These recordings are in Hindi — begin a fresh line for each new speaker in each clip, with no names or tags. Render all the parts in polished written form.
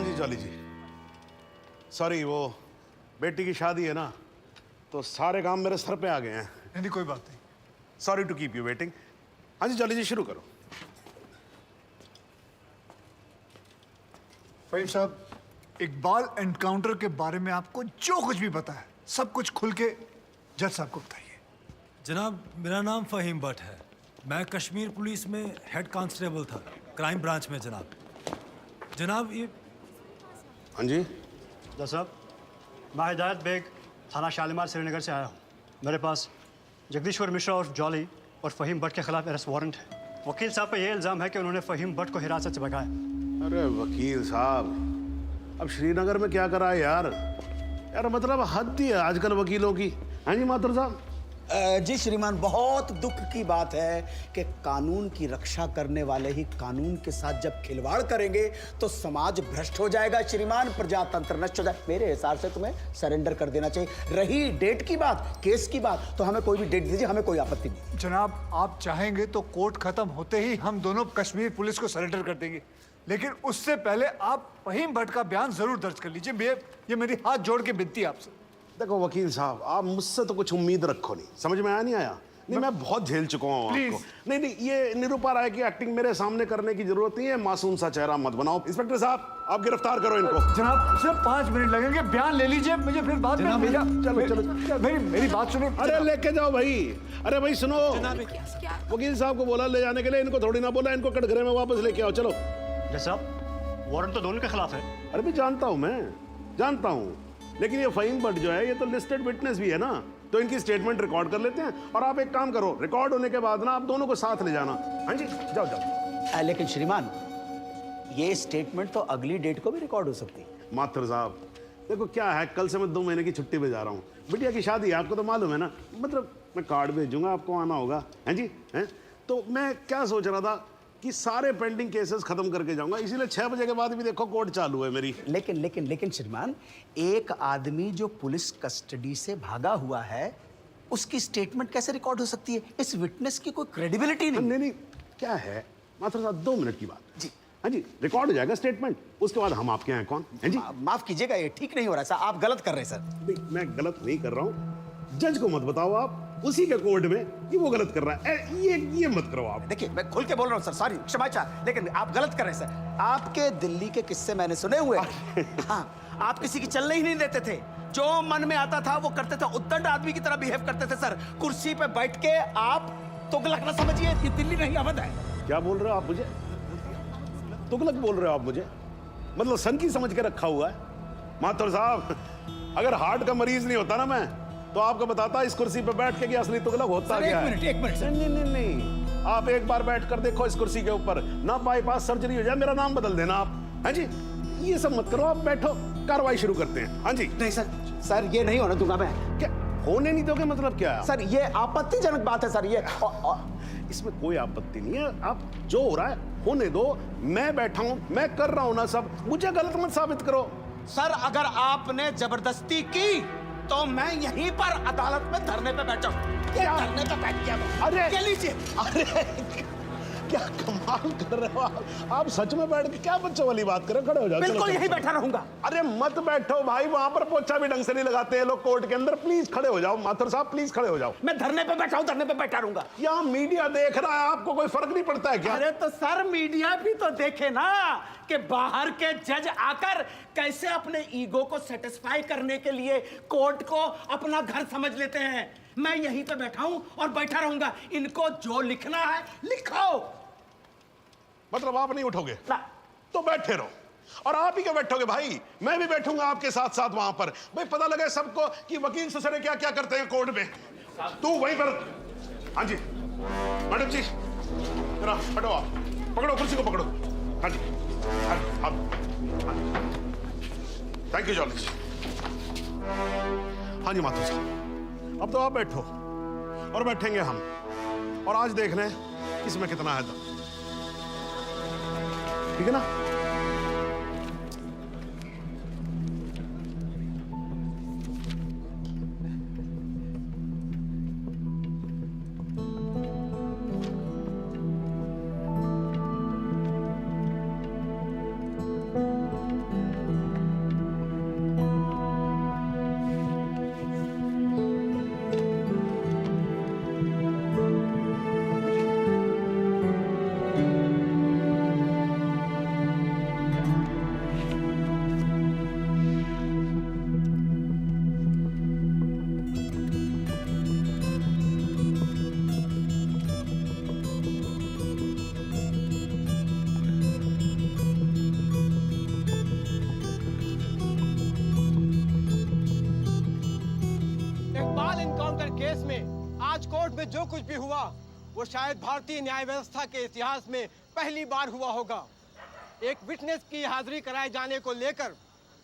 जी जॉली जी, सॉरी वो बेटी की शादी है ना, तो सारे काम मेरे सर पे आ गए हैं।
नहीं कोई बात नहीं।
Sorry to keep you waiting. हाँ जी जॉली जी शुरू करो।
फहीम साहब, इकबाल एनकाउंटर के बारे में आपको जो कुछ भी पता है सब कुछ खुल के जज साहब को बताइए।
जनाब, मेरा नाम फ़हीम भट्ट है। मैं कश्मीर पुलिस में हेड कांस्टेबल था, क्राइम ब्रांच में। जनाब ये
हाँ जी
जज साहब, मैं हिदायत बेग थाना शालीमार श्रीनगर से आया हूँ। मेरे पास जगदीश्वर मिश्रा और जॉली और फ़हीम भट्ट के खिलाफ अरेस्ट वारंट है। वकील साहब पे ये इल्ज़ाम है कि उन्होंने फ़हीम भट्ट को हिरासत से भगाया।
अरे वकील साहब, अब श्रीनगर में क्या करा है यार? यार मतलब हद ही है आजकल वकीलों की। हाँ जी माथुर साहब।
जी श्रीमान, बहुत दुख की बात है कि कानून की रक्षा करने वाले ही कानून के साथ जब खिलवाड़ करेंगे तो समाज भ्रष्ट हो जाएगा श्रीमान, प्रजातंत्र नष्ट हो जाए। मेरे हिसाब से तुम्हें सरेंडर कर देना चाहिए। रही डेट की बात, केस की बात, तो हमें कोई भी डेट दीजिए, हमें कोई आपत्ति नहीं।
जनाब, आप चाहेंगे तो कोर्ट खत्म होते ही हम दोनों कश्मीर पुलिस को सरेंडर कर देंगे, लेकिन उससे पहले आप फ़हीम भट्ट का बयान जरूर दर्ज कर लीजिए। ये मेरी हाथ जोड़ के विनती है आपसे।
देखो वकील साहब, आप मुझसे तो कुछ उम्मीद रखो नहीं, समझ में आया नहीं आया? नहीं मैं बहुत झेल चुका हूँ आपको। नहीं, ये निरूपा राय की एक्टिंग मेरे सामने करने की जरूरत नहीं है। मासूम सा चेहरा मत बनाओ। इंस्पेक्टर साहब, आप गिरफ्तार करो इनको।
जनाब सिर्फ 5 मिनट लगेंगे, बयान ले लीजिए, मुझे फिर बाद में
चलो
मेरी बात सुनो।
अरे लेके जाओ भाई। अरे भाई सुनो, वकील साहब को बोला ले जाने के लिए, इनको थोड़ी ना बोला इनको कटघरे में वापस लेके आओ। चलो
जज साहब, वारंट तो दोनों के खिलाफ है।
अरे भी जानता हूं, मैं जानता हूं, लेकिन ये फ़हीम भट्ट जो है ये तो लिस्टेड विटनेस भी है ना, तो इनकी स्टेटमेंट रिकॉर्ड कर लेते हैं। और आप एक काम करो, रिकॉर्ड होने के बाद ना आप दोनों को साथ ले जाना। हाँ जी जाओ जाओ।
लेकिन श्रीमान, ये स्टेटमेंट तो अगली डेट को भी रिकॉर्ड हो सकती है।
माथुर साहब देखो क्या है, कल से मैं 2 महीने की छुट्टी पे जा रहा हूँ। बिटिया की शादी है, आपको तो मालूम है ना। मतलब मैं कार्ड भेजूंगा, आपको आना होगा। हैं जी हैं। तो मैं क्या सोच रहा था कि सारे पेंडिंग केसेस खत्म करके जाऊंगा, इसीलिए 6 बजे के बाद भी देखो कोर्ट चालू है मेरी।
लेकिन श्रीमान, एक आदमी जो पुलिस कस्टडी से भागा हुआ है उसकी स्टेटमेंट कैसे रिकॉर्ड हो सकती है? इस विटनेस की कोई क्रेडिबिलिटी नहीं।
नहीं क्या है माथुर साहब, 2 मिनट की बात
जी।
हाँ जी, रिकॉर्ड हो जाएगा स्टेटमेंट, उसके बाद हम आपके यहाँ कौन हैं जी।
माफ कीजिएगा, ये ठीक नहीं हो रहा है सर, आप गलत कर रहे हैं सर।
नहीं मैं गलत नहीं कर रहा हूँ, जज को मत बताओ आप, उसी के कोर्ट में कि वो गलत कर रहा है। ये मत करो आप।
देखिए मैं खुल के बोल रहा हूँ सर, सॉरी, क्षमा चाह, लेकिन आप गलत कर रहे हैं सर। आपके दिल्ली के किस्से मैंने सुने हुए। हाँ, आप किसी की चलने ही नहीं देते थे, जो मन में आता था वो करते थे, उद्दंड आदमी की तरह बिहेव करते थे सर। कुर्सी पे बैठ के आप तुगलक न समझिए, ये दिल्ली नहीं अवध है।
क्या बोल रहे हो आप मुझे? तुगलक बोल रहे हो आप मुझे? मतलब सन की समझ के रखा हुआ है? माथुर साहब, अगर हार्ट का मरीज नहीं होता ना मैं, तो आपको बताता इस कुर्सी पे बैठ के कि असली तुगलक होता क्या है।
एक मिनट सर।
नहीं, आप एक बार बैठ कर देखो इस कुर्सी के ऊपर, ना बाईपास सर्जरी हो जाए, मेरा नाम बदल देना आप। हाँ जी, ये सब मत करो, आप बैठो, कार्रवाई शुरू करते हैं। हाँ जी।
नहीं सर, ये नहीं होने दूंगा मैं।
क्या होने नहीं दोगे? मतलब क्या है?
सर ये आपत्तिजनक बात है सर, ये
इसमें कोई आपत्ति नहीं है। आप जो हो रहा है होने दो, मैं बैठा हूं, मैं कर रहा हूं ना सब, मुझे गलत मत साबित करो।
सर अगर आपने जबरदस्ती की तो मैं यहीं पर अदालत में धरने पे बैठा हूं। क्या धरने पे बैठ गया?
अरे
क्या लीजिए।
अरे क्या कमाल कर रहे हो आप सच में बैठ के क्या बच्चों वाली बात कर रहे हो? खड़े हो जाओ।
बिल्कुल यहीं बैठा रहूंगा।
अरे मत बैठो भाई, वहां पर पोछा भी ढंग से नहीं लगाते हैं लोग कोर्ट के अंदर। प्लीज खड़े हो जाओ माथुर साहब, प्लीज खड़े हो जाओ।
मैं धरने पे बैठा हूं, धरने पे बैठा रहूंगा।
यहाँ मीडिया देख रहा है, आपको कोई फर्क नहीं पड़ता है क्या?
अरे तो सर मीडिया भी तो देखे ना कि बाहर के जज आकर कैसे अपने ईगो को सेटिस्फाई करने के लिए कोर्ट को अपना घर समझ लेते हैं। मैं यहीं पे बैठा हूं और बैठा रहूंगा। इनको जो लिखना है लिखो।
मतलब आप नहीं उठोगे
ना।
तो बैठे रहो, और आप ही क्या बैठोगे भाई, मैं भी बैठूंगा आपके साथ साथ वहां पर। भाई पता लगे सबको कि वकील ससुरे क्या क्या करते हैं कोर्ट में। तू वहीं पर। हाँ जी मैडम जी, जरा हटो, आप पकड़ो कुर्सी को, पकड़ो। हाँ जी, थैंक यू जॉली। हाँ जी माथुर साहब, अब तो आप बैठो और बैठेंगे हम, और आज देख लें इसमें कितना है दम। ठीक है ना?
जो कुछ भी हुआ वो शायद भारतीय न्याय व्यवस्था के इतिहास में पहली बार हुआ होगा। एक विटनेस की हाजिरी कराए जाने को लेकर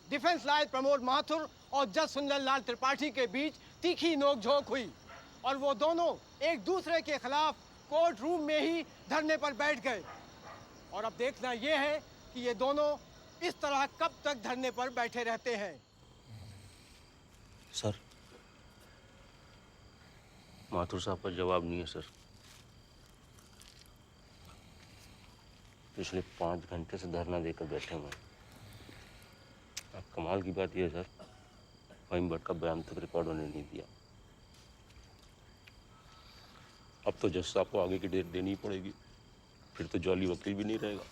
डिफेंस लॉयर प्रमोद माथुर और जज सुंदर लाल त्रिपाठी के बीच तीखी नोकझोंक हुई और वो दोनों एक दूसरे के खिलाफ कोर्ट रूम में ही धरने पर बैठ गए। और अब देखना ये है कि ये दोनों इस तरह कब तक धरने पर बैठे रहते हैं।
सर, माथुर साहब का जवाब नहीं है सर। पिछले 5 घंटे से धरना देकर बैठे हुए हैं। अब कमाल की बात यह है सर, फहीम भट्ट का बयान तक रिकॉर्ड होने नहीं दिया। अब तो जज साहब को आगे की डेट देनी ही पड़ेगी, फिर तो जॉली वकील भी नहीं रहेगा।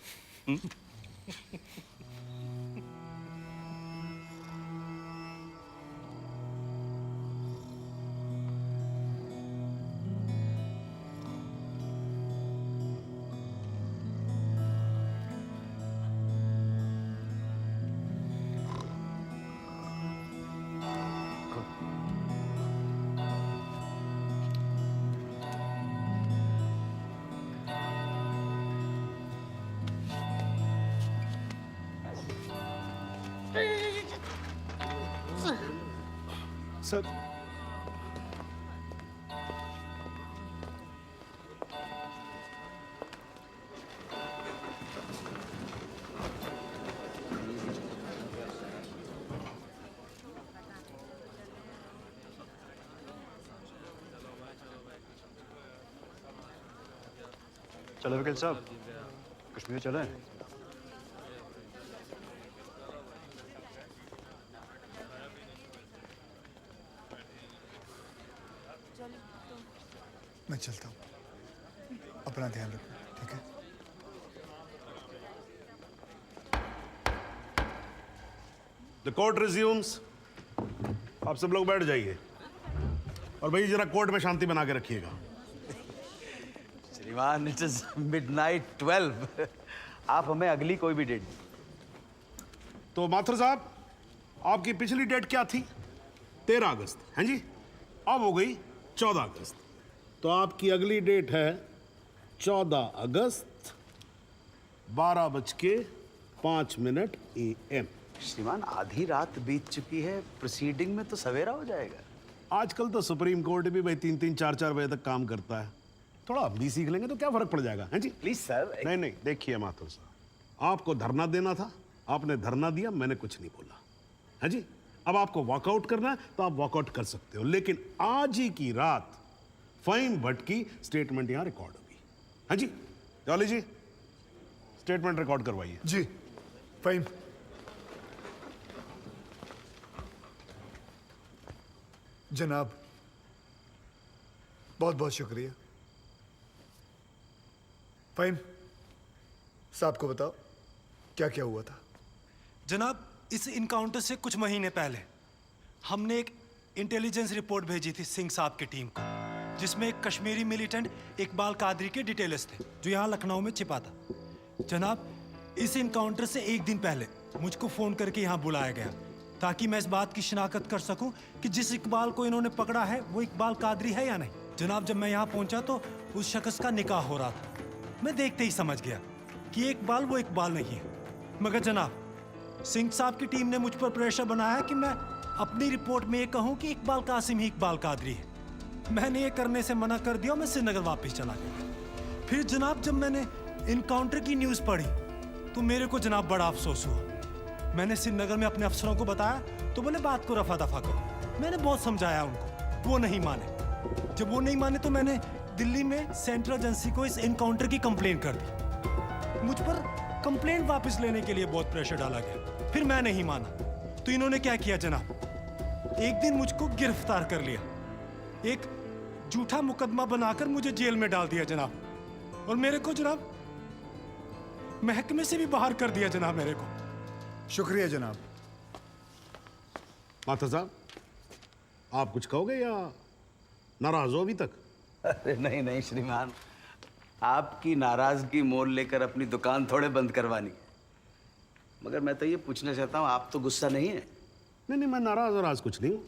सर,
चलो वकील साहब, कश्मीर चलें।
मैं चलता हूँ। अपना ध्यान रखना, ठीक है?
The court resumes. आप सब लोग बैठ जाइए और भाई जरा कोर्ट में शांति बना के रखिएगा।
श्रीमान, इट इज मिडनाइट 12। आप हमें अगली कोई भी डेट।
तो माथुर साहब, आपकी पिछली डेट क्या थी? 13 अगस्त, हैं जी? अब हो गई 14 अगस्त। तो आपकी अगली डेट है 14 अगस्त 12:05 AM।
श्रीमान, आधी रात बीत चुकी है, प्रोसीडिंग में तो सवेरा हो जाएगा।
आजकल तो सुप्रीम कोर्ट भी भाई 3-3, 4-4 बजे तक काम करता है। थोड़ा हम भी सीख लेंगे तो क्या फर्क पड़ जाएगा, हैं जी?
Please sir.
नहीं नहीं, देखिए माथुर साहब, आपको धरना देना था, आपने धरना दिया, मैंने कुछ नहीं बोला, है जी? अब आपको वॉकआउट करना है तो आप वॉकआउट कर सकते हो, लेकिन आज ही की रात फहीम भट्ट की स्टेटमेंट यहां रिकॉर्ड होगी, है जी? जॉली जी, स्टेटमेंट रिकॉर्ड करवाइए।
जी, फहीम। जनाब, बहुत बहुत शुक्रिया। फहीम साहब को बताओ क्या क्या हुआ था।
जनाब, इस इनकाउंटर से कुछ महीने पहले हमने एक इंटेलिजेंस रिपोर्ट भेजी थी सिंह साहब की टीम को, जिसमें एक कश्मीरी मिलिटेंट इकबाल कादरी के डिटेल्स थे जो यहाँ लखनऊ में छिपा था। जनाब, इस इनकाउंटर से एक दिन पहले मुझको फ़ोन करके यहाँ बुलाया गया ताकि मैं इस बात की शिनाख्त कर सकूं कि जिस इकबाल को इन्होंने पकड़ा है वो इकबाल कादरी है या नहीं। जनाब, जब मैं यहाँ पहुँचा तो उस शख्स का निकाह हो रहा था। मैं देखते ही समझ गया कि ये इकबाल वो इकबाल नहीं है। मगर जनाब, सिंह साहब की टीम ने मुझ पर प्रेशर बनाया कि मैं अपनी रिपोर्ट में ये कहूँ कि इकबाल कासिम ही इकबाल कादरी है। मैंने ये करने से मना कर दिया और मैं श्रीनगर वापस चला गया। फिर जनाब, जब मैंने इनकाउंटर की न्यूज़ पढ़ी तो मेरे को जनाब बड़ा अफसोस हुआ। मैंने श्रीनगर में अपने अफसरों को बताया तो बोले बात को रफा दफा करो। मैंने बहुत समझाया उनको, वो नहीं माने। जब वो नहीं माने तो मैंने दिल्ली में सेंट्रल एजेंसी को इस इनकाउंटर की कंप्लेन कर दी। मुझ पर कंप्लेंट वापस लेने के लिए बहुत प्रेशर डाला गया। फिर मैं नहीं माना तो इन्होंने क्या किया जनाब, एक दिन मुझको गिरफ्तार कर लिया, एक झूठा मुकदमा बनाकर मुझे जेल में डाल दिया जनाब, और मेरे को जनाब महकमे से भी बाहर कर दिया जनाब मेरे को।
शुक्रिया जनाब।
माथुर साहब, आप कुछ कहोगे या नाराज हो अभी तक?
अरे नहीं नहीं श्रीमान, आपकी नाराजगी मोल लेकर अपनी दुकान थोड़े बंद करवानी है। मगर मैं तो ये पूछना चाहता हूँ, आप तो गुस्सा नहीं है?
नहीं नहीं, मैं नाराज और आज कुछ नहीं हूं,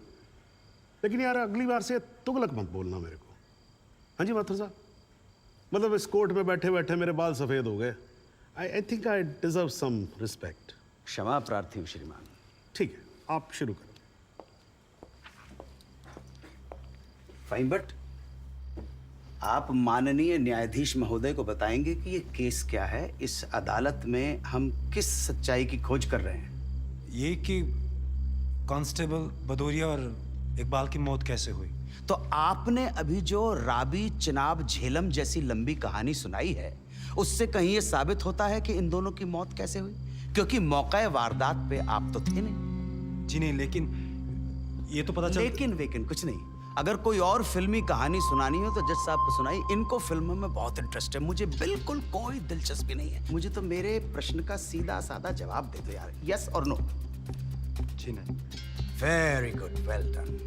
लेकिन यार अगली बार से तुगलक मत बोलना मेरे को, हाँ जी माथुर साहब, मतलब इस कोर्ट में बैठे बैठे मेरे बाल सफेद हो गए। I think I deserve some respect.
क्षमा प्रार्थी हूँ श्रीमान।
ठीक है, आप शुरू करो।
फाइन बट आप माननीय न्यायाधीश महोदय को बताएंगे कि ये केस क्या है, इस अदालत में हम किस सच्चाई की खोज कर रहे हैं।
ये कि कांस्टेबल भदौरिया और इकबाल की मौत कैसे हुई।
तो आपने अभी जो राबी चिनाब झेलम जैसी लंबी कहानी सुनाई है, उससे कहीं ये साबित होता है कि इन दोनों की मौत कैसे हुई? क्योंकि मौके वारदात पे आप तो थे नहीं।
जी नहीं, लेकिन ये तो पता चल।
लेकिन वेकिन कुछ नहीं। अगर कोई और फिल्मी कहानी सुनानी हो तो जज साहब को सुनाई। इनको फिल्मों में बहुत इंटरेस्ट है, मुझे बिल्कुल कोई दिलचस्पी नहीं है। मुझे तो मेरे प्रश्न का सीधा साधा जवाब दे दो यार, यस और नो।
जी नहीं।
Very good, well done.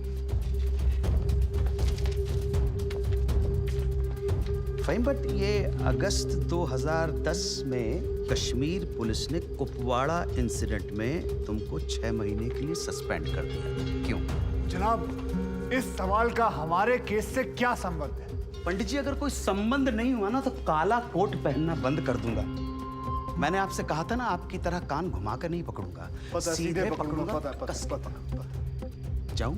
Fine but ये अगस्त 2010 में कश्मीर पुलिस ने कुपवाड़ा इंसिडेंट में तुमको 6 महीने के लिए सस्पेंड कर दिया, क्यों?
जनाब, इस सवाल का हमारे केस से क्या संबंध है?
पंडित जी, अगर कोई संबंध नहीं हुआ ना तो काला कोट पहनना बंद कर दूंगा। मैंने आपसे कहा था ना, आपकी तरह कान घुमा कर नहीं पकड़ूंगा, सीधे पकड़ूंगा, कस के पकड़ूंगा। जाऊं?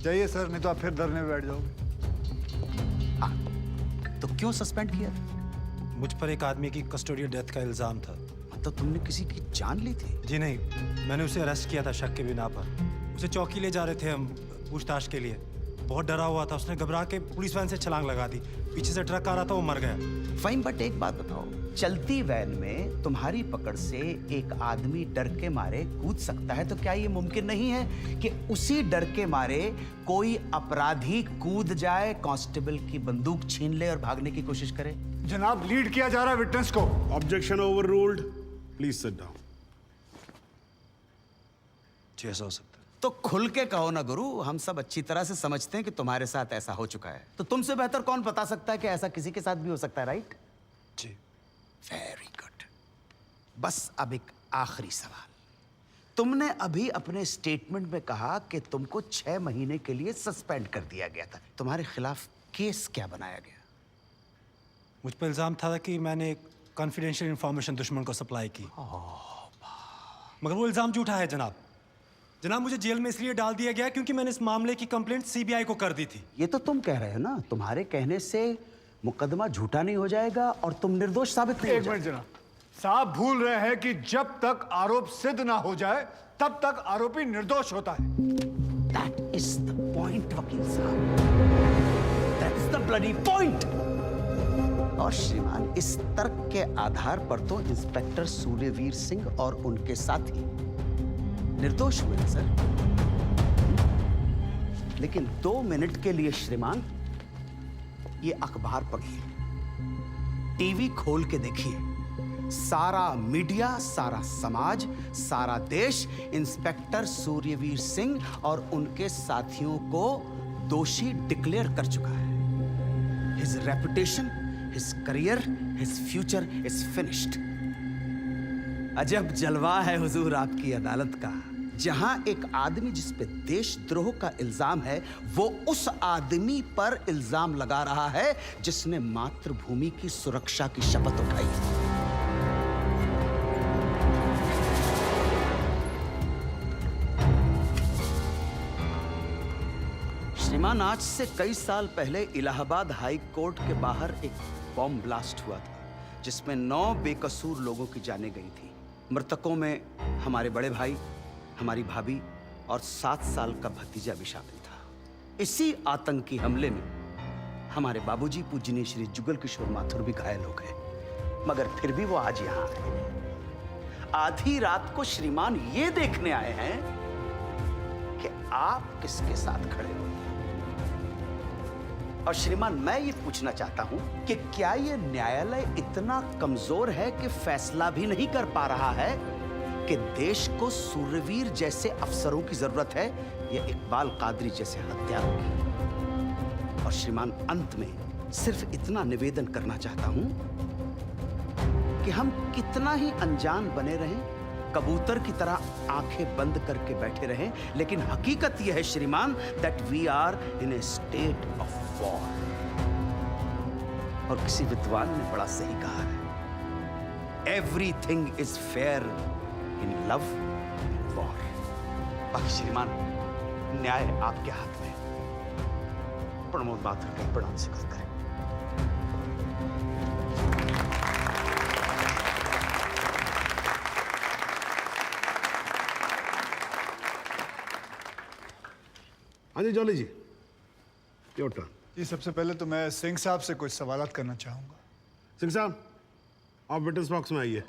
जाइए सर, नहीं तो आप फिर धरने में बैठ जाओगे।
तो क्यों सस्पेंड किया?
मुझ पर एक आदमी की कस्टोडियल डेथ का इल्जाम था।
मतलब तुमने किसी की जान ली थी?
जी नहीं, मैंने उसे अरेस्ट किया था शक के बिना पर। उसे चौकी ले जा रहे थे हम पूछताछ के लिए। बहुत डरा हुआ था, उसने घबरा के पुलिस वैन से छलांग लगा दी। पीछे से ट्रक आ रहा था, वो मर गया।
फाइन बट एक बात बताओ, चलती वैन में तुम्हारी पकड़ से एक आदमी डर के मारे कूद सकता है, तो क्या ये मुमकिन नहीं है कि उसी डर के मारे कोई अपराधी कूद जाए, कांस्टेबल की बंदूक छीन ले और भागने की कोशिश करे?
जनाब, लीड किया जा रहा है विटनेस को।
Objection overruled, please sit down.
जी ऐसा हो सकता है।
तो खुल के कहो ना गुरु, हम सब अच्छी तरह से समझते हैं कि तुम्हारे साथ ऐसा हो चुका है। तो तुमसे बेहतर कौन बता सकता है कि ऐसा किसी के साथ भी हो सकता है, राइट?
जी।
Very good. बस अब एक आखिरी सवाल। तुमने अभी अपने स्टेटमेंट में कहा कि तुमको 6 महीने के लिए सस्पेंड कर दिया गया था। तुम्हारे खिलाफ केस क्या बनाया गया?
मुझ पर इल्जाम था कि मैंने एक कॉन्फिडेंशियल इंफॉर्मेशन दुश्मन को सप्लाई की। मगर वो इल्जाम झूठा है जनाब। जनाब, मुझे जेल में इसलिए डाल दिया गया क्योंकि मैंने इस मामले की कंप्लेंट सीबीआई को कर दी थी।
ये तो तुम कह रहे हो ना, तुम्हारे कहने से मुकदमा झूठा नहीं हो जाएगा और तुम निर्दोष साबित नहीं हो
एक मिनट
जाओगे।
जनाब, साहब भूल रहे हैं कि जब तक आरोप सिद्ध ना हो जाए तब तक आरोपी निर्दोष होता है।
That is the point, वकील साहब। That's the bloody point। और श्रीमान, इस तर्क के आधार पर तो इंस्पेक्टर सूर्यवीर सिंह और उनके साथी निर्दोष हुए ना सर। लेकिन 2 मिनट के लिए श्रीमान ये अखबार पढ़िए, टीवी खोल के देखिए। सारा मीडिया, सारा समाज, सारा देश इंस्पेक्टर सूर्यवीर सिंह और उनके साथियों को दोषी डिक्लेयर कर चुका है। His reputation, his career, his future is finished. अजब जलवा है हुजूर आपकी अदालत का, जहां एक आदमी जिस पे देशद्रोह का इल्जाम है, वो उस आदमी पर इल्जाम लगा रहा है जिसने मातृभूमि की सुरक्षा की शपथ उठाई है। श्रीमान, आज से कई साल पहले इलाहाबाद हाई कोर्ट के बाहर एक बॉम्ब ब्लास्ट हुआ था जिसमें 9 बेकसूर लोगों की जानें गई थी। मृतकों में हमारे बड़े भाई, हमारी भाभी और 7 साल का भतीजा भी शामिल था। इसी आतंकी हमले में हमारे बाबूजी पूजनीय श्री जुगल किशोर माथुर भी घायल हो गए, मगर फिर भी वो आज यहाँ आए हैं। आधी रात को श्रीमान ये देखने आए हैं कि आप किसके साथ खड़े हो। और श्रीमान, मैं ये पूछना चाहता हूं कि क्या ये न्यायालय इतना कमजोर है कि फैसला भी नहीं कर पा रहा है कि देश को सूर्यवीर जैसे अफसरों की जरूरत है या इकबाल कादरी जैसे हत्यारों की? और श्रीमान, अंत में सिर्फ इतना निवेदन करना चाहता हूं कि हम कितना ही अनजान बने रहें, कबूतर की तरह आंखें बंद करके बैठे रहें, लेकिन हकीकत यह है श्रीमान that we are in a state of war. और किसी विद्वान ने बड़ा सही कहा है, everything is fair in love and war. बाकी श्रीमान, न्याय आपके हाथ में है। प्रमोद माथुर का प्रणाम स्वीकार करें।
हाँ जी जॉली जी, योर टर्न।
जी सबसे पहले तो मैं सिंह साहब से कुछ सवालात करना चाहूंगा।
सिंह साहब, आप विटनेस बॉक्स में आइए।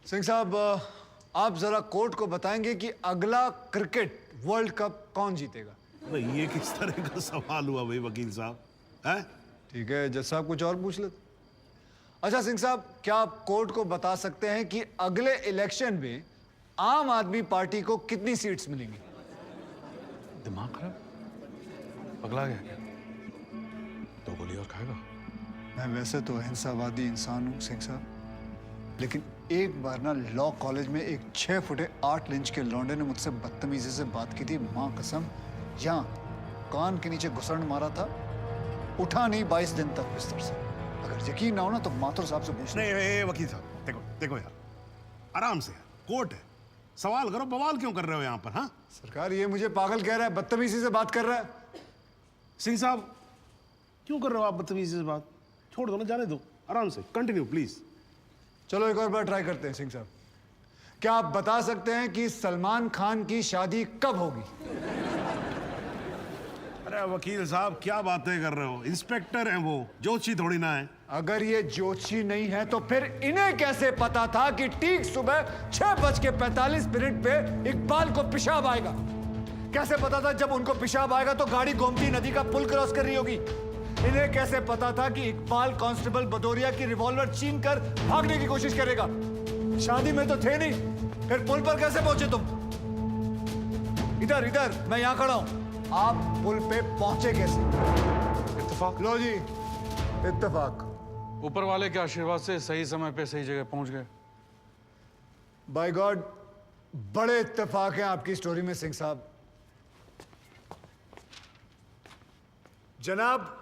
सिंह साहब, आप जरा कोर्ट को बताएंगे कि अगला क्रिकेट वर्ल्ड कप कौन जीतेगा?
भाई ये किस तरह का सवाल हुआ भाई वकील साहब? हैं?
ठीक है, जज साहब कुछ और पूछ लेते। अच्छा सिंह साहब, क्या आप कोर्ट को बता सकते हैं कि अगले इलेक्शन में आम आदमी पार्टी को कितनी सीट्स मिलेंगी?
दिमाग खराब, पगला गया क्या? तो गोली और खाएगा?
मैं वैसे तो अहिंसावादी इंसान हूँ सिंह साहब, लेकिन एक बार ना लॉ कॉलेज में एक 6 फुटे 8 इंच के लौंडे ने मुझसे बदतमीजी से बात की थी। माँ कसम, यहाँ कान के नीचे घुसड़ मारा था, उठा नहीं 22 दिन तक बिस्तर से। अगर यकीन ना हो ना तो माथुर साहब से पूछ
नहीं वकील साहब, देखो देखो यार, आराम से, कोर्ट है, सवाल करो, बवाल क्यों कर रहे हो यहाँ पर? हाँ
सरकार, ये मुझे पागल कह रहा है, बदतमीजी से बात कर रहा है।
सिंह साहब, क्यों कर रहे हो आप बदतमीजी से बात? छोड़ दो ना, जाने दो, आराम से कंटिन्यू प्लीज।
चलो एक और बार ट्राई करते हैं। सिंह साहब, क्या आप बता सकते हैं कि सलमान खान की शादी कब होगी?
अरे वकील साहब, क्या बातें कर रहे हो? इंस्पेक्टर हैं वो, जोशी थोड़ी ना है।
अगर ये जोशी नहीं है तो फिर इन्हें कैसे पता था कि ठीक सुबह 6:45 पे इकबाल को पेशाब आएगा? कैसे पता था जब उनको पेशाब आएगा तो गाड़ी गोमती नदी का पुल क्रॉस कर रही होगी? इन्हें कैसे पता था कि इकबाल कांस्टेबल भदौरिया की रिवॉल्वर छीन कर भागने की कोशिश करेगा? शादी में तो थे नहीं, फिर पुल पर कैसे पहुंचे तुम? इधर इधर, मैं यहां खड़ा हूं, आप पुल पे पहुंचे कैसे?
इत्तेफाक।
लो जी, इत्तेफाक।
ऊपर वाले के आशीर्वाद से सही समय पे सही जगह पहुंच गए।
बाय गॉड, बड़े इत्तेफाक हैं आपकी स्टोरी में सिंह साहब। जनाब,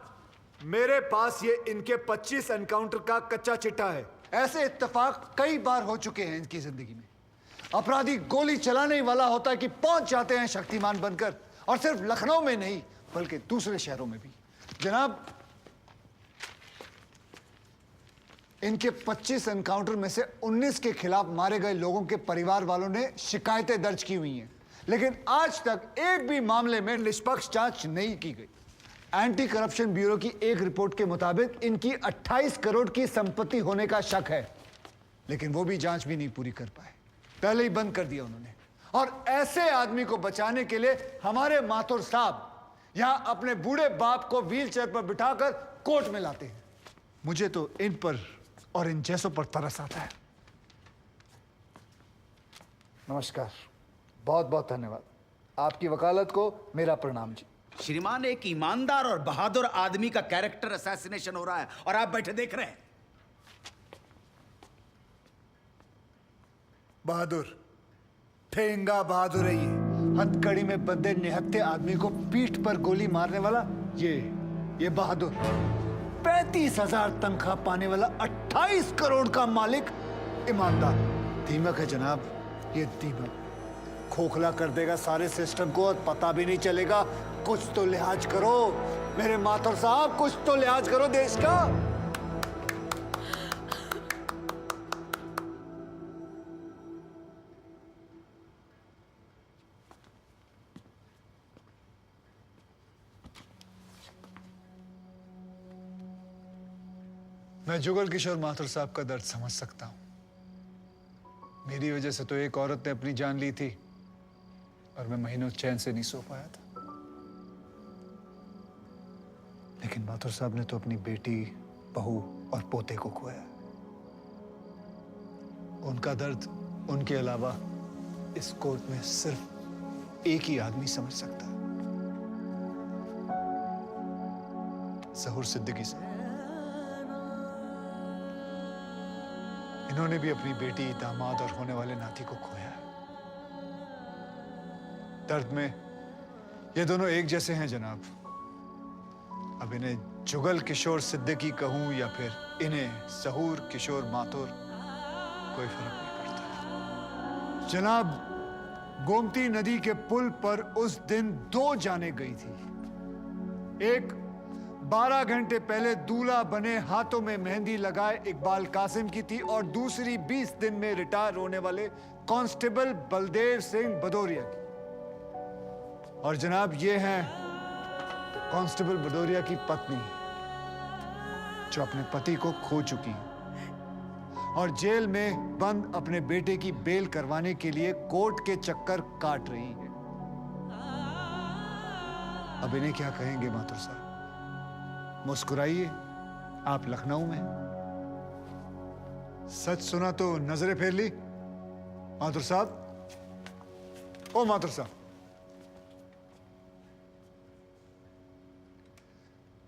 मेरे पास ये इनके 25 एनकाउंटर का कच्चा चिट्ठा है। ऐसे इत्तेफाक कई बार हो चुके हैं इनकी जिंदगी में। अपराधी गोली चलाने ही वाला होता है कि पहुंच जाते हैं शक्तिमान बनकर, और सिर्फ लखनऊ में नहीं बल्कि दूसरे शहरों में भी। जनाब, इनके 25 एनकाउंटर में से 19 के खिलाफ मारे गए लोगों के परिवार वालों ने शिकायतें दर्ज की हुई हैं, लेकिन आज तक एक भी मामले में निष्पक्ष जांच नहीं की गई। एंटी करप्शन ब्यूरो की एक रिपोर्ट के मुताबिक इनकी 28 करोड़ की संपत्ति होने का शक है, लेकिन वो भी जांच भी नहीं पूरी कर पाए, पहले ही बंद कर दिया उन्होंने। और ऐसे आदमी को बचाने के लिए हमारे माथुर साहब यहां अपने बूढ़े बाप को व्हीलचेयर पर बिठाकर कोर्ट में लाते हैं। मुझे तो इन पर और इन जैसों पर तरस आता है। नमस्कार, बहुत बहुत धन्यवाद। आपकी वकालत को मेरा प्रणाम जी।
श्रीमान, एक ईमानदार और बहादुर आदमी का कैरेक्टर असैसिनेशन हो रहा है और आप बैठे देख रहे हैं।
बहादुर, ठेंगा बहादुर है ये। हथकड़ी में बंधे निहत्थे आदमी को पीठ पर गोली मारने वाला ये बहादुर। 35,000 तनख्वाह पाने वाला 28 करोड़ का मालिक ईमानदार। दीमक है जनाब, ये दीमक खोखला कर देगा सारे सिस्टम को और पता भी नहीं चलेगा। कुछ तो लिहाज करो मेरे माथुर साहब, कुछ तो लिहाज करो देश का। मैं जुगल किशोर माथुर साहब का दर्द समझ सकता हूं। मेरी वजह से तो एक औरत ने अपनी जान ली थी और मैं महीनों चैन से नहीं सो पाया था। लेकिन माथुर साहब ने तो अपनी बेटी, बहू और पोते को खोया। उनका दर्द उनके अलावा इस कोर्ट में सिर्फ एक ही आदमी समझ सकता है, ज़हूर सिद्दीकी साहब। इन्होंने भी अपनी बेटी, दामाद और होने वाले नाती को खोया है। दर्द में ये दोनों एक जैसे हैं जनाब। अब इन्हें जुगल किशोर सिद्दीकी कहूं या फिर इन्हें सहूर किशोर माथुर, कोई फर्क नहीं पड़ता। जनाब, गोमती नदी के पुल पर उस दिन 2 जानें गई थी। एक 12 घंटे पहले दूल्हा बने, हाथों में मेहंदी लगाए इकबाल कासिम की थी, और दूसरी 20 दिन में रिटायर होने वाले कांस्टेबल बलदेव सिंह भदौरिया की। और जनाब, ये हैं कांस्टेबल भदौरिया की पत्नी, जो अपने पति को खो चुकी है और जेल में बंद अपने बेटे की बेल करवाने के लिए कोर्ट के चक्कर काट रही है। अब इन्हें क्या कहेंगे माथुर साहब? मुस्कुराइए, आप लखनऊ में। सच सुना तो नजरें फेर ली माथुर साहब। ओ माथुर साहब,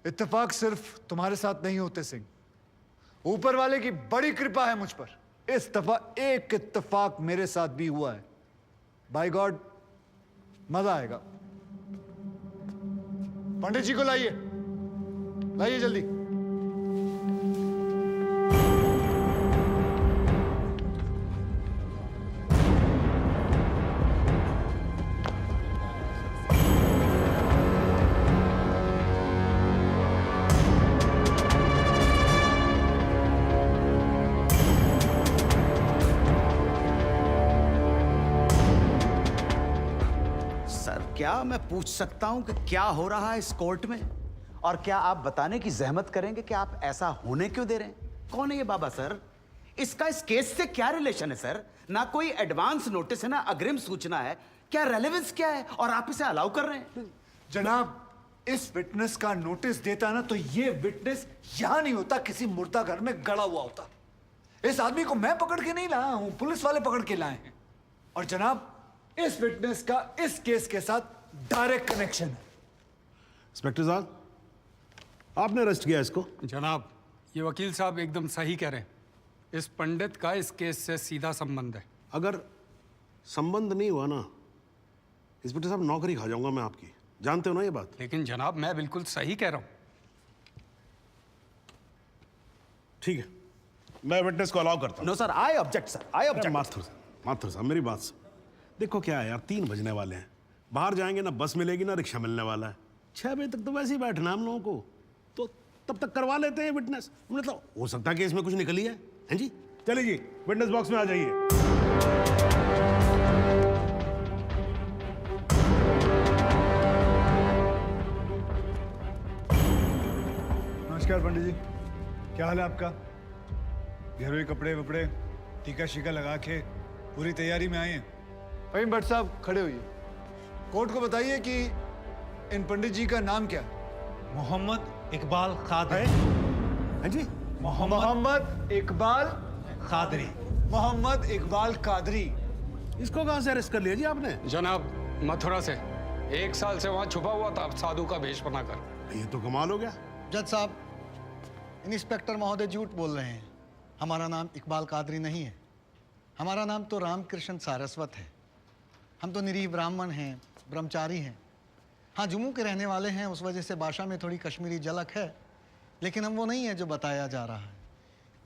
इत्तेफाक सिर्फ तुम्हारे साथ नहीं होते सिंह, ऊपर वाले की बड़ी कृपा है मुझ पर। इस दफा एक इत्तेफाक मेरे साथ भी हुआ है। बाय गॉड, मजा आएगा। पंडित जी को लाइए, लाइए जल्दी।
क्या मैं पूछ सकता हूं कि क्या हो रहा है इस कोर्ट में? और क्या आप बताने की जहमत करेंगे कि आप ऐसा होने क्यों दे रहे हैं? कौन है ये बाबा सर? इसका इस केस से क्या रिलेशन है सर? ना कोई एडवांस नोटिस है, ना अग्रिम सूचना है। क्या रेलेवेंस क्या है और आप इसे अलाउ कर रहे हैं?
जनाब, इस विटनेस का नोटिस देता ना तो ये विटनेस यहां नहीं होता, किसी मुर्दा घर में गड़ा हुआ होता। इस आदमी को मैं पकड़ के नहीं लाया हूं, पुलिस वाले पकड़ के लाए हैं। और जनाब, इस विटनेस का इस केस के साथ डायरेक्ट कनेक्शन है।
इंस्पेक्टर साहब, आपने अरेस्ट किया इसको?
जनाब, ये वकील साहब एकदम सही कह रहे हैं। इस पंडित का इस केस से सीधा संबंध है।
अगर संबंध नहीं हुआ ना, इंस्पेक्टर साहब, नौकरी खा जाऊंगा मैं आपकी। जानते हो ना ये बात?
लेकिन जनाब, मैं बिल्कुल सही कह रहा हूं।
ठीक है, मैं विटनेस को अलाउ करता हूं।
No sir, I object sir, I object.
Mathur साहब, मेरी बात सुन। देखो क्या है यार, 3 बजने वाले हैं, बाहर जाएंगे ना बस मिलेगी ना रिक्शा मिलने वाला है। 6 बजे तक तो वैसे ही बैठना हम लोगों को, तो तब तक करवा लेते हैं विटनेस। मतलब हो सकता है कि इसमें कुछ निकली है। हैं जी? चलिए जी, विटनेस बॉक्स में आ जाइए।
नमस्कार पंडित जी, क्या हाल है आपका? घरेलू कपड़े वपड़े टीका शीका लगा के पूरी तैयारी में आए हैं। फहीम भट्ट साहब, खड़े होइए। कोर्ट को बताइए कि इन पंडित जी का नाम क्या है?
मोहम्मद इकबाल कादरी।
हैं जी?
मोहम्मद इकबाल
कादरी।
मोहम्मद इकबाल कादरी।
इसको कहां से अरेस्ट कर लिया जी आपने?
जनाब, मथुरा से 1 साल से वहां छुपा हुआ था, साधु का भेष बनाकर।
ये तो कमाल हो गया।
जज साहब, इंस्पेक्टर महोदय झूठ बोल रहे हैं। हमारा नाम इकबाल कादरी नहीं है, हमारा नाम तो रामकृष्ण सारस्वत है। हम तो निरीह ब्राह्मण हैं, ब्रह्मचारी हैं। हाँ, जम्मू के रहने वाले हैं, उस वजह से भाषा में थोड़ी कश्मीरी झलक है, लेकिन हम वो नहीं है जो बताया जा रहा है।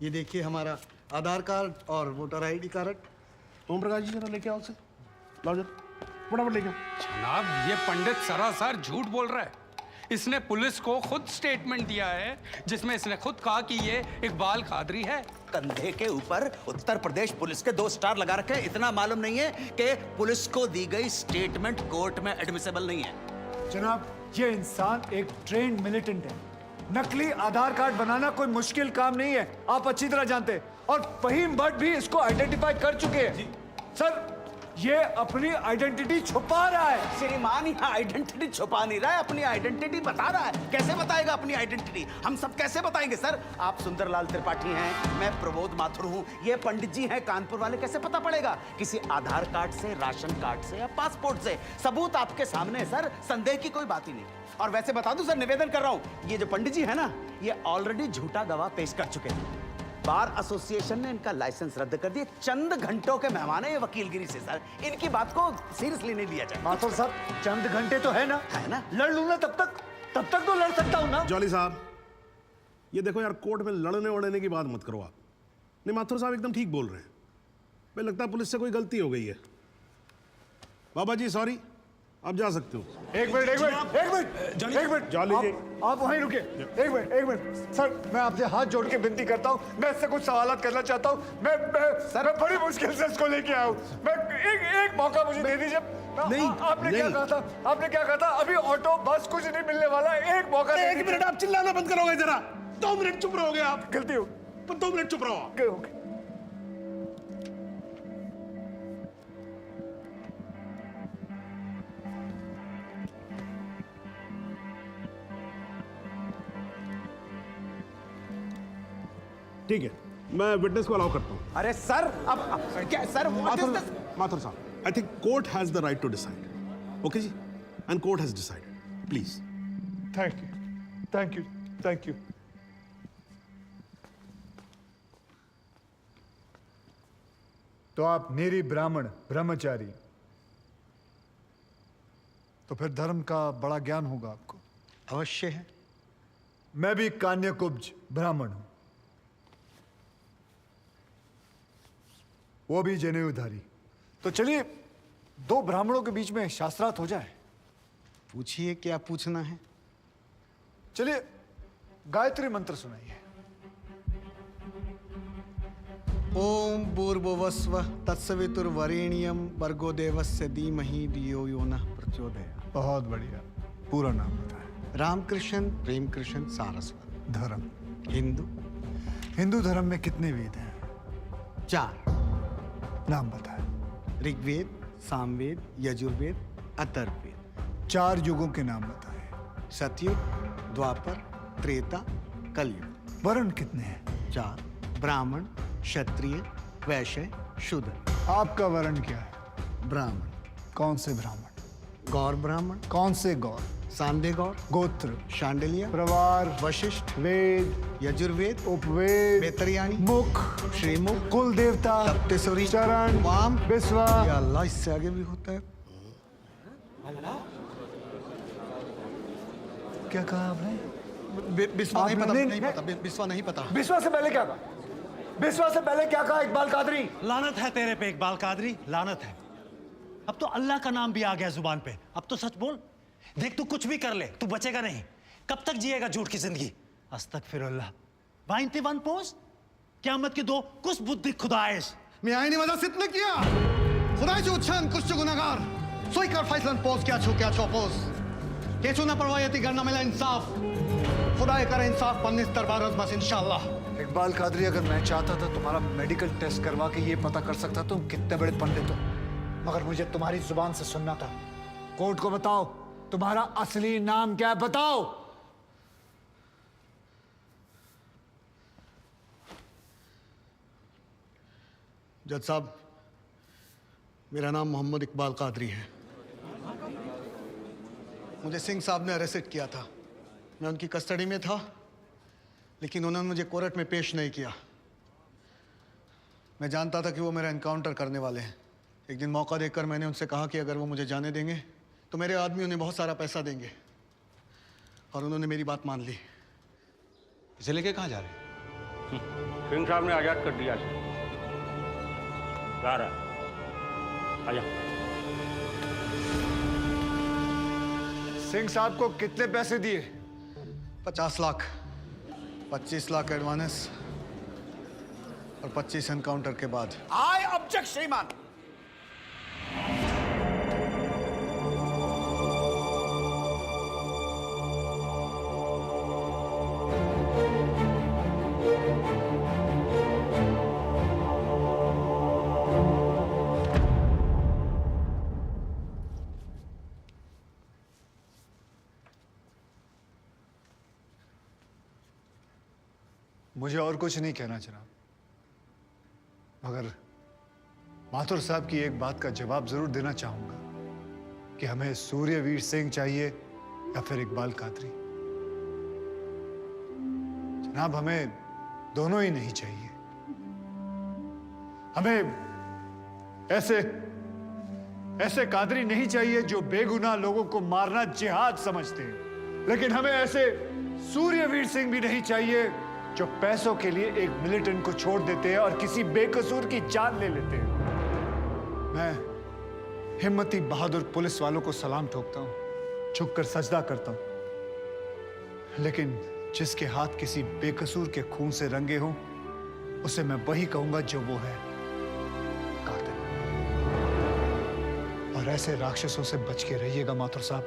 ये देखिए हमारा आधार कार्ड और voter ID card.
Om Prakash ji, जरा लेके आओ उसे। लाओ जरा, फटाफट लेके आओ।
जनाब, ये पंडित सरासर झूठ बोल रहा है। इसने पुलिस को खुद स्टेटमेंट दिया है, जिसमें इसने खुद कहा कि ये इकबाल कादरी है।
कंधे के ऊपर उत्तर प्रदेश पुलिस के 2 स्टार लगा रखे हैं। इतना मालूम नहीं है कि पुलिस को दी गई स्टेटमेंट कोर्ट में एडमिसेबल नहीं है।
जनाब, ये इंसान एक ट्रेन्ड मिलिटेंट है। नकली आधार कार्ड बनाना कोई मुश्किल काम नहीं है, आप अच्छी तरह जानते हैं। और फहीम भट्ट भी इसको आइडेंटिफाई कर चुके हैं। सर, ये अपनी आइडेंटिटी छुपा रहा है।
श्रीमान यहाँ आइडेंटिटी छुपा नहीं रहा है, अपनी आइडेंटिटी बता रहा है। कैसे बताएगा अपनी आइडेंटिटी? हम सब कैसे बताएंगे सर? आप सुंदरलाल त्रिपाठी हैं, मैं प्रबोध माथुर हूँ, ये पंडित जी हैं कानपुर वाले। कैसे पता पड़ेगा? किसी आधार कार्ड से, राशन कार्ड से या पासपोर्ट से। सबूत आपके सामने है सर, संदेह की कोई बात ही नहीं। और वैसे बता दूं सर, निवेदन कर रहा हूँ, ये जो पंडित जी है ना, ये ऑलरेडी झूठा गवाह पेश कर चुके हैं। बार एसोसिएशन ने इनका लाइसेंस रद्द कर दिया। चंद घंटों के मेहमान है ये वकीलगिरी से सर, इनकी बात को सीरियसली नहीं लिया जाए।
माथुर साहब चंद घंटे तो है ना, लड़ लूं ना तब तक तो लड़ सकता हूं ना।
जॉली साहब, ये देखो यार, कोर्ट में लड़ने वड़ने की बात मत करो आप। नहीं, माथुर साहब एकदम ठीक बोल रहे हैं। मुझे लगता है पुलिस से कोई गलती हो गई है। बाबा जी सॉरी, आप जा सकते हो।
एक मिनट
जॉली जी,
आप वहीं रुके। एक मिनट सर, मैं आपसे हाथ जोड़ के विनती करता हूँ, मैं इससे कुछ सवालात करना चाहता हूँ। मैं बड़ी मुश्किल से इसको लेके आया हूँ। मैं एक मौका मुझे दे दीजिए।
नहीं,
आपने क्या कहा था? आपने क्या कहा था? अभी ऑटो बस कुछ नहीं मिलने वाला, एक मौका।
एक मिनट, आप चिल्लाना बंद करोगे जरा? 2 मिनट चुप रहोगे आप?
गलती हो,
2 मिनट चुप रहो आप।
ओके।
ठीक है, मैं विटनेस को अलाउ करता हूँ।
अरे सर, अब क्या sir, what is this?
Mathur साहब, I think court has the right to decide. Okay जी, and court has decided. Please.
Thank you. तो आप निरी ब्राह्मण ब्रह्मचारी, तो फिर धर्म का बड़ा ज्ञान होगा आपको।
अवश्य है।
मैं भी कान्यकुब्ज ब्राह्मण हूं, वो भी जनेऊधारी। तो चलिए 2 ब्राह्मणों के बीच में शास्त्रार्थ हो जाए।
पूछिए, क्या पूछना है?
चलिए गायत्री मंत्र सुनाइए।
ओम भूर्भुवस्व तत्सवितुर्वरेण्यम भर्गो देवस्य धीमहि धियो यो नः प्रचोदयात्।
बहुत बढ़िया, पूरा नाम बताएं।
रामकृष्ण प्रेम कृष्ण सारस्वत।
धर्म?
हिंदू
धर्म में कितने वेद हैं?
4।
नाम बताएं।
ऋग्वेद, सामवेद, यजुर्वेद, अथर्ववेद।
4 युगों के नाम बताएं।
सतयुग, द्वापर, त्रेता, कलयुग।
वर्ण कितने हैं?
4। ब्राह्मण, क्षत्रिय, वैश्य, शूद्र।
आपका वर्ण क्या है?
ब्राह्मण।
कौन से ब्राह्मण?
गौर ब्राह्मण।
कौन से गौर?
सांदे गौर।
गोत्र?
शांडिल्य।
प्रवार?
वशिष्ठ।
वेद?
यजुर्वेद।
उपवेद?
बेतरियाणी।
मुख?
श्रीमुख।
कुल देवता?
सप्तसुरी।
चरण?
वाम।
विश्वा?
या अल्लाह, इससे आगे भी होता है।
क्या कहा आपने?
बिस्वा नहीं
आपने-
पता,
नहीं,
नहीं पता, बिस्वा नहीं पता।
विश्वा से पहले क्या कहा? विश्वा से पहले क्या कहा इकबाल कादरी?
लानत है तेरे पे इकबाल कादरी, लानत है। अब तो अल्लाह का नाम भी आ गया जुबान पे। अब तो सच बोल। देख, तू कुछ भी कर ले, तू बचेगा नहीं। कब तक जिएगा झूठ की जिंदगी? अस्तगफिरुल्लाह। वाइनते वन पोस्ट क़यामत की 2 कुछ बुद्धि खुदाइश।
मी आईने माझा सिद्ध किया खुदायचे उच्छान कुछ गुन्हेगार सोई कर फैसलन पोस क्या चौपोस केचू ना परवायती करना मिला इंसाफ खुदाए करे इंसाफ पन्नीस दरबार बस इंशाल्लाह।
इकबाल कादरी, अगर मैं चाहता था तुम्हारा मेडिकल टेस्ट करवा के ये पता कर सकता तुम कितने बड़े पंडित हो, मगर मुझे तुम्हारी जुबान से सुनना था। कोर्ट को बताओ, तुम्हारा असली नाम क्या है? बताओ।
जज साहब, मेरा नाम मोहम्मद इकबाल कादरी है। मुझे सिंह साहब ने अरेस्ट किया था। मैं उनकी कस्टडी में था, लेकिन उन्होंने मुझे कोर्ट में पेश नहीं किया। मैं जानता था कि वो मेरा एनकाउंटर करने वाले हैं। एक दिन मौका देखकर मैंने उनसे कहा कि अगर वो मुझे जाने देंगे तो मेरे आदमी उन्हें बहुत सारा पैसा देंगे, और उन्होंने मेरी बात मान ली।
इसे लेके कहाँ जा रहे हैं?
सिंह साहब ने आजाद कर दिया। जा रहा आजा।
सिंह साहब को कितने पैसे दिए?
50 लाख, 25 लाख एडवांस और 25 एनकाउंटर के बाद।
आई ऑब्जेक्ट श्रीमान।
मुझे और कुछ नहीं कहना जनाब, मगर माथुर साहब की एक बात का जवाब जरूर देना चाहूंगा कि हमें सूर्यवीर सिंह चाहिए या फिर इकबाल कादरी। जनाब, हमें दोनों ही नहीं चाहिए। हमें ऐसे कादरी नहीं चाहिए जो बेगुनाह लोगों को मारना जिहाद समझते हैं, लेकिन हमें ऐसे सूर्यवीर सिंह भी नहीं चाहिए जो पैसों के लिए एक मिलिटेंट को छोड़ देते हैं और किसी बेकसूर की जान ले लेते हैं। मैं हिम्मती बहादुर पुलिस वालों को सलाम ठोकता हूं, झुककर सजदा करता हूं, लेकिन जिसके हाथ किसी बेकसूर के खून से रंगे हों उसे मैं वही कहूंगा जो वो है, कातिल। और ऐसे राक्षसों से बच के रहिएगा माथुर साहब।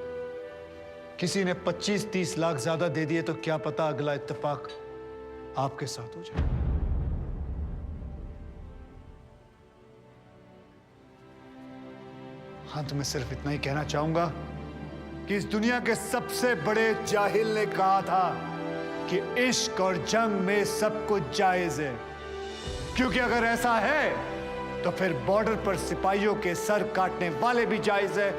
किसी ने 25-30 लाख ज्यादा दे दिए तो क्या पता अगला इत्तेफाक आपके साथ हो जाए। अंत में सिर्फ इतना ही कहना चाहूंगा कि इस दुनिया के सबसे बड़े जाहिल ने कहा था कि इश्क और जंग में सब कुछ जायज है, क्योंकि अगर ऐसा है तो फिर बॉर्डर पर सिपाहियों के सर काटने वाले भी जायज है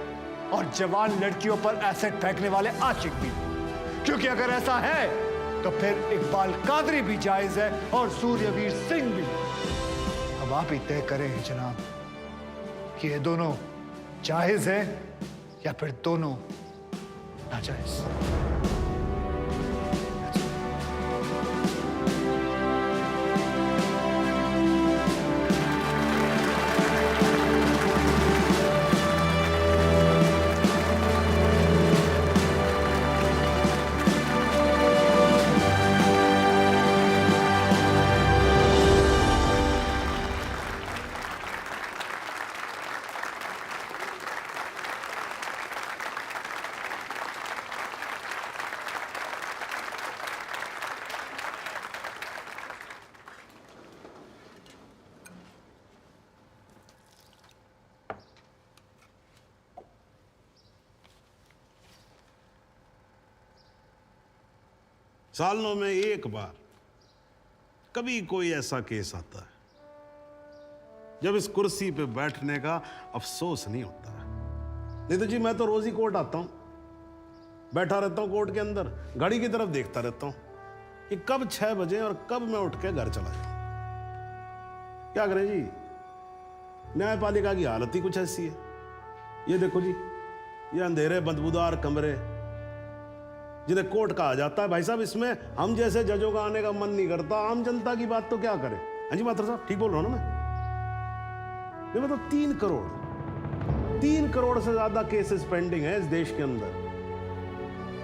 और जवान लड़कियों पर एसिड फेंकने वाले आशिक भी, क्योंकि अगर ऐसा है तो फिर इकबाल कादरी भी जायज है और सूर्यवीर सिंह भी। अब आप ही तय करें जनाब कि ये दोनों जायज है या फिर दोनों नाजायज।
सालों में एक बार कभी कोई ऐसा केस आता है जब इस कुर्सी पे बैठने का अफसोस नहीं होता है। नहीं तो जी मैं तो रोज ही कोर्ट आता हूं, बैठा रहता हूं कोर्ट के अंदर, घड़ी की तरफ देखता रहता हूं कि कब 6 बजे और कब मैं उठ के घर चला जाऊं। क्या करें जी, न्यायपालिका की हालत ही कुछ ऐसी है। ये देखो जी, ये अंधेरे बदबूदार कमरे जिन्हें कोर्ट कहा जाता है। भाई साहब, इसमें हम जैसे जजों का आने का मन नहीं करता। आम जनता की बात तो क्या करें। हाँ जी माथुर साहब, ठीक बोल रहा हूं ना मैं? ये मतलब 3 करोड़ से ज्यादा केसेस पेंडिंग है इस देश के अंदर,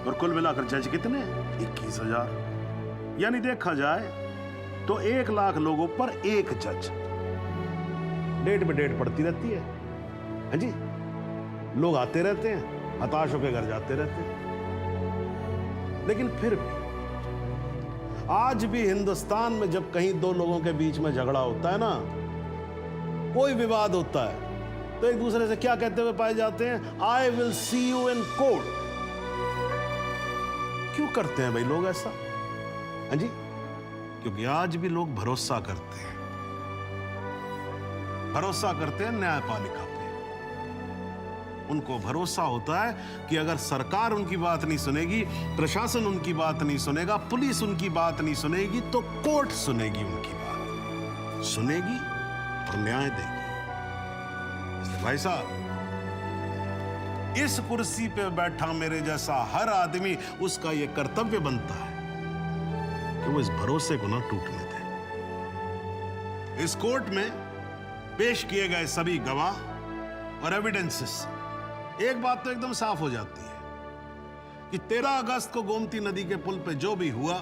और कुल मिलाकर जज कितने हैं? 21,000। यानी देखा जाए तो 1 लाख लोगों पर एक जज। डेट पे डेट पड़ती रहती है। हाँ जी, लोग आते रहते हैं, हताश होकर घर जाते रहते हैं। लेकिन फिर भी आज भी हिंदुस्तान में जब कहीं 2 लोगों के बीच में झगड़ा होता है ना, कोई विवाद होता है, तो एक दूसरे से क्या कहते हुए पाए जाते हैं? I will see you in court. क्यों करते हैं भाई लोग ऐसा? हाँ जी, क्योंकि आज भी लोग भरोसा करते हैं, न्यायपालिका पे। उनको भरोसा होता है कि अगर सरकार उनकी बात नहीं सुनेगी, प्रशासन उनकी बात नहीं सुनेगा, पुलिस उनकी बात नहीं सुनेगी, तो कोर्ट सुनेगी उनकी बात, सुनेगी और न्याय देगी। इसलिए भाई साहब, इस कुर्सी पे बैठा मेरे जैसा हर आदमी, उसका यह कर्तव्य बनता है कि वो इस भरोसे को ना टूटने दे। इस कोर्ट में पेश किए गए सभी गवाह और एविडेंसेस, एक बात तो एकदम साफ हो जाती है कि 13 अगस्त को गोमती नदी के पुल पे जो भी हुआ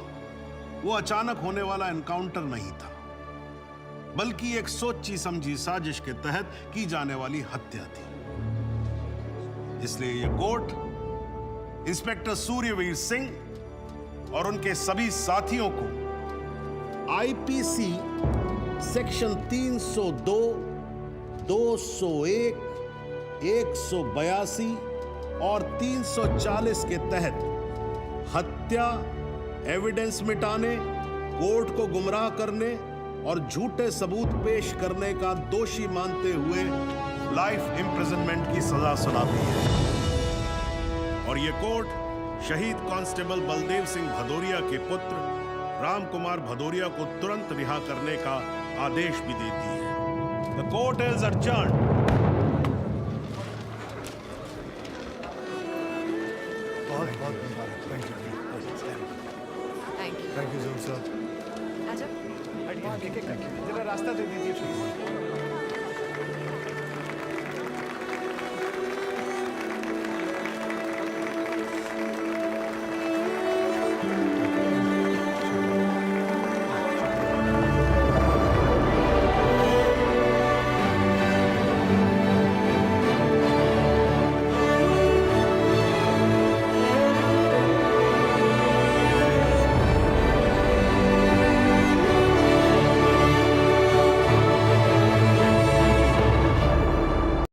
वो अचानक होने वाला एनकाउंटर नहीं था, बल्कि एक सोची समझी साजिश के तहत की जाने वाली हत्या थी। इसलिए ये कोर्ट इंस्पेक्टर सूर्यवीर सिंह और उनके सभी साथियों को आईपीसी सेक्शन 302, 201, 182 और 340 के तहत हत्या, एविडेंस मिटाने, कोर्ट को गुमराह करने और झूठे सबूत पेश करने का दोषी मानते हुए लाइफ इम्प्रिजनमेंट की सजा सुनाती है। और यह कोर्ट शहीद कांस्टेबल बलदेव सिंह भदौरिया के पुत्र राम कुमार भदौरिया को तुरंत रिहा करने का आदेश भी देती है। The court is adjourned.
बहुत बहुत मुबारक। Thank you
thank you
thank you sir.
आजा
जरा रास्ता दे दीजिए प्लीज।